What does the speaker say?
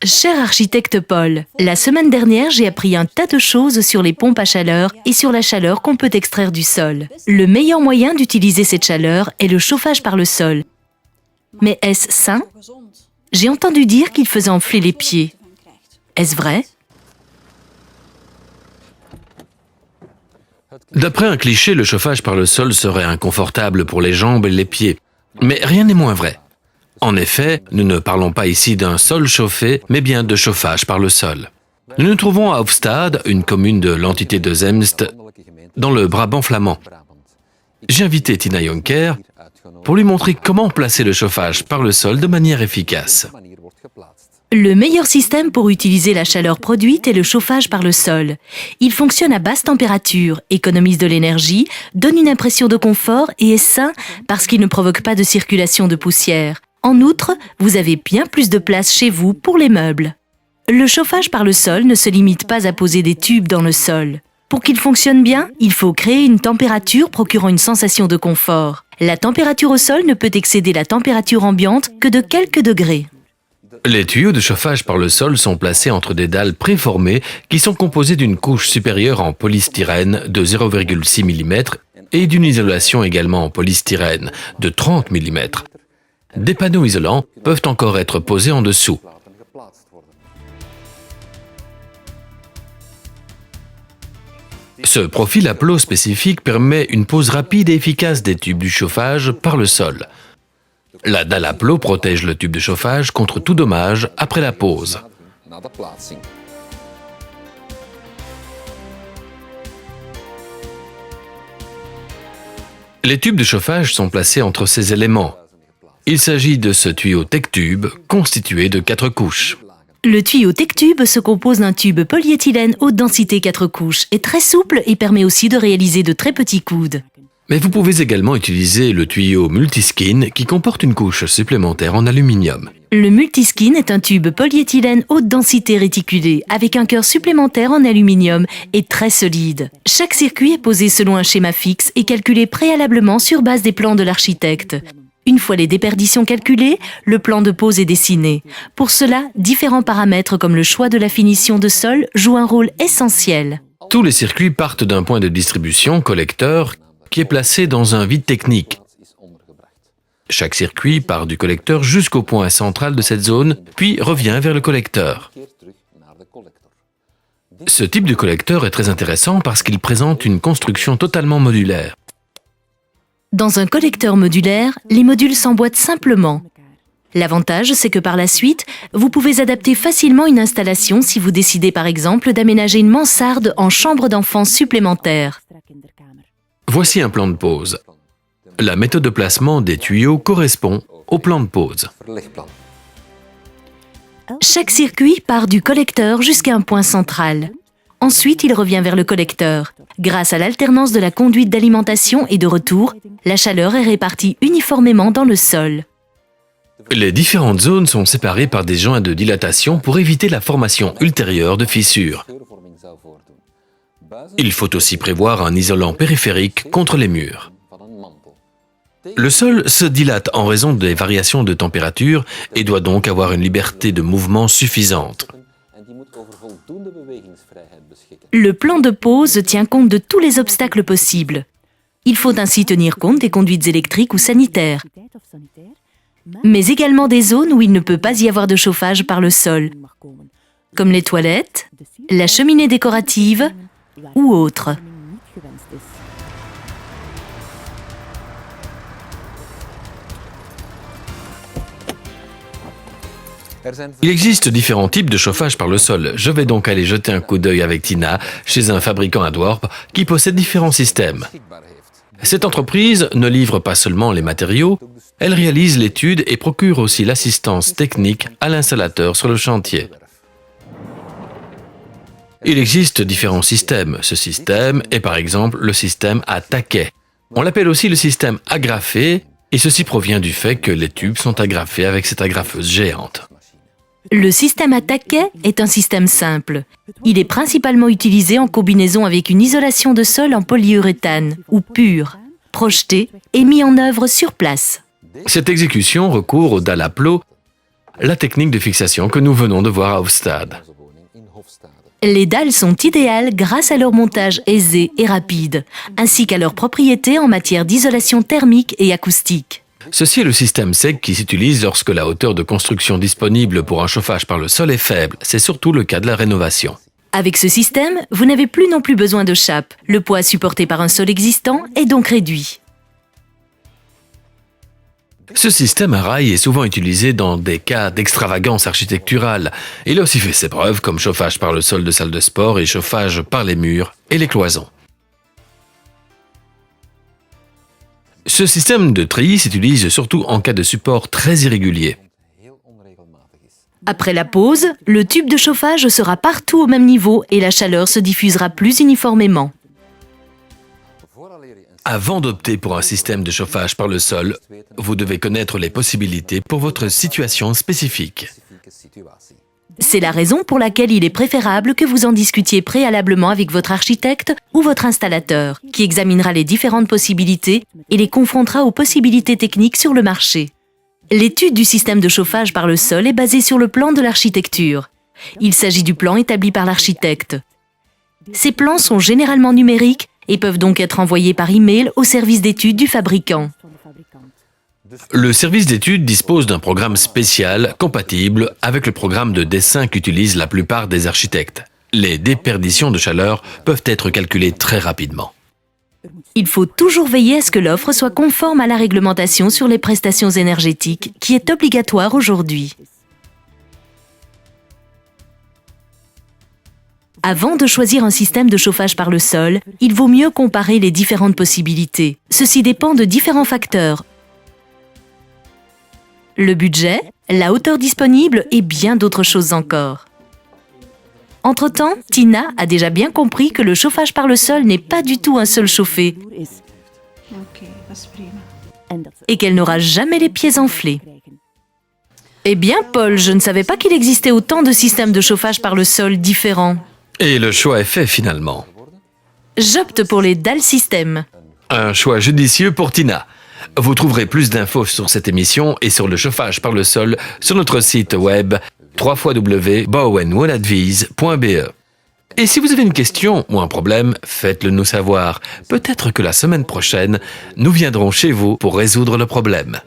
Cher architecte Paul, la semaine dernière, j'ai appris un tas de choses sur les pompes à chaleur et sur la chaleur qu'on peut extraire du sol. Le meilleur moyen d'utiliser cette chaleur est le chauffage par le sol. Mais est-ce sain? J'ai entendu dire qu'il faisait enfler les pieds. Est-ce vrai? D'après un cliché, le chauffage par le sol serait inconfortable pour les jambes et les pieds. Mais rien n'est moins vrai. En effet, nous ne parlons pas ici d'un sol chauffé, mais bien de chauffage par le sol. Nous nous trouvons à Hofstade, une commune de l'entité de Zemst, dans le Brabant flamand. J'ai invité Tina Jonker pour lui montrer comment placer le chauffage par le sol de manière efficace. Le meilleur système pour utiliser la chaleur produite est le chauffage par le sol. Il fonctionne à basse température, économise de l'énergie, donne une impression de confort et est sain parce qu'il ne provoque pas de circulation de poussière. En outre, vous avez bien plus de place chez vous pour les meubles. Le chauffage par le sol ne se limite pas à poser des tubes dans le sol. Pour qu'il fonctionne bien, il faut créer une température procurant une sensation de confort. La température au sol ne peut excéder la température ambiante que de quelques degrés. Les tuyaux de chauffage par le sol sont placés entre des dalles préformées qui sont composées d'une couche supérieure en polystyrène de 0,6 mm et d'une isolation également en polystyrène de 30 mm. Des panneaux isolants peuvent encore être posés en dessous. Ce profil à plot spécifique permet une pose rapide et efficace des tubes du chauffage par le sol. La dalle à plot protège le tube de chauffage contre tout dommage après la pose. Les tubes de chauffage sont placés entre ces éléments. Il s'agit de ce tuyau TechTube constitué de 4 couches. Le tuyau TechTube se compose d'un tube polyéthylène haute densité 4 couches, est très souple et permet aussi de réaliser de très petits coudes. Mais vous pouvez également utiliser le tuyau Multiskin qui comporte une couche supplémentaire en aluminium. Le Multiskin est un tube polyéthylène haute densité réticulé avec un cœur supplémentaire en aluminium et très solide. Chaque circuit est posé selon un schéma fixe et calculé préalablement sur base des plans de l'architecte. Une fois les déperditions calculées, le plan de pose est dessiné. Pour cela, différents paramètres comme le choix de la finition de sol jouent un rôle essentiel. Tous les circuits partent d'un point de distribution, collecteur, qui est placé dans un vide technique. Chaque circuit part du collecteur jusqu'au point central de cette zone, puis revient vers le collecteur. Ce type de collecteur est très intéressant parce qu'il présente une construction totalement modulaire. Dans un collecteur modulaire, les modules s'emboîtent simplement. L'avantage, c'est que par la suite, vous pouvez adapter facilement une installation si vous décidez par exemple d'aménager une mansarde en chambre d'enfants supplémentaire. Voici un plan de pose. La méthode de placement des tuyaux correspond au plan de pose. Chaque circuit part du collecteur jusqu'à un point central. Ensuite, il revient vers le collecteur. Grâce à l'alternance de la conduite d'alimentation et de retour, la chaleur est répartie uniformément dans le sol. Les différentes zones sont séparées par des joints de dilatation pour éviter la formation ultérieure de fissures. Il faut aussi prévoir un isolant périphérique contre les murs. Le sol se dilate en raison des variations de température et doit donc avoir une liberté de mouvement suffisante. Le plan de pose tient compte de tous les obstacles possibles. Il faut ainsi tenir compte des conduites électriques ou sanitaires, mais également des zones où il ne peut pas y avoir de chauffage par le sol, comme les toilettes, la cheminée décorative ou autres. Il existe différents types de chauffage par le sol. Je vais donc aller jeter un coup d'œil avec Tina chez un fabricant à Dorp qui possède différents systèmes. Cette entreprise ne livre pas seulement les matériaux, elle réalise l'étude et procure aussi l'assistance technique à l'installateur sur le chantier. Il existe différents systèmes. Ce système est par exemple le système à taquet. On l'appelle aussi le système agrafé et ceci provient du fait que les tubes sont agrafés avec cette agrafeuse géante. Le système à taquet est un système simple. Il est principalement utilisé en combinaison avec une isolation de sol en polyuréthane ou pur, projeté et mis en œuvre sur place. Cette exécution recourt aux dalles à plot la technique de fixation que nous venons de voir à Hofstade. Les dalles sont idéales grâce à leur montage aisé et rapide, ainsi qu'à leurs propriétés en matière d'isolation thermique et acoustique. Ceci est le système SEG qui s'utilise lorsque la hauteur de construction disponible pour un chauffage par le sol est faible. C'est surtout le cas de la rénovation. Avec ce système, vous n'avez plus non plus besoin de chape. Le poids supporté par un sol existant est donc réduit. Ce système à rail est souvent utilisé dans des cas d'extravagance architecturale. Il a aussi fait ses preuves comme chauffage par le sol de salle de sport et chauffage par les murs et les cloisons. Ce système de treillis s'utilise surtout en cas de support très irrégulier. Après la pause, le tube de chauffage sera partout au même niveau et la chaleur se diffusera plus uniformément. Avant d'opter pour un système de chauffage par le sol, vous devez connaître les possibilités pour votre situation spécifique. C'est la raison pour laquelle il est préférable que vous en discutiez préalablement avec votre architecte ou votre installateur, qui examinera les différentes possibilités et les confrontera aux possibilités techniques sur le marché. L'étude du système de chauffage par le sol est basée sur le plan de l'architecture. Il s'agit du plan établi par l'architecte. Ces plans sont généralement numériques et peuvent donc être envoyés par email au service d'études du fabricant. Le service d'études dispose d'un programme spécial compatible avec le programme de dessin qu'utilisent la plupart des architectes. Les déperditions de chaleur peuvent être calculées très rapidement. Il faut toujours veiller à ce que l'offre soit conforme à la réglementation sur les prestations énergétiques, qui est obligatoire aujourd'hui. Avant de choisir un système de chauffage par le sol, il vaut mieux comparer les différentes possibilités. Ceci dépend de différents facteurs. Le budget, la hauteur disponible et bien d'autres choses encore. Entre-temps, Tina a déjà bien compris que le chauffage par le sol n'est pas du tout un sol chauffé et qu'elle n'aura jamais les pieds enflés. Eh bien, Paul, je ne savais pas qu'il existait autant de systèmes de chauffage par le sol différents. Et le choix est fait finalement. J'opte pour les dalles système. Un choix judicieux pour Tina. Vous trouverez plus d'infos sur cette émission et sur le chauffage par le sol sur notre site web www.bowenwoladvise.be. Et si vous avez une question ou un problème, faites-le nous savoir. Peut-être que la semaine prochaine, nous viendrons chez vous pour résoudre le problème.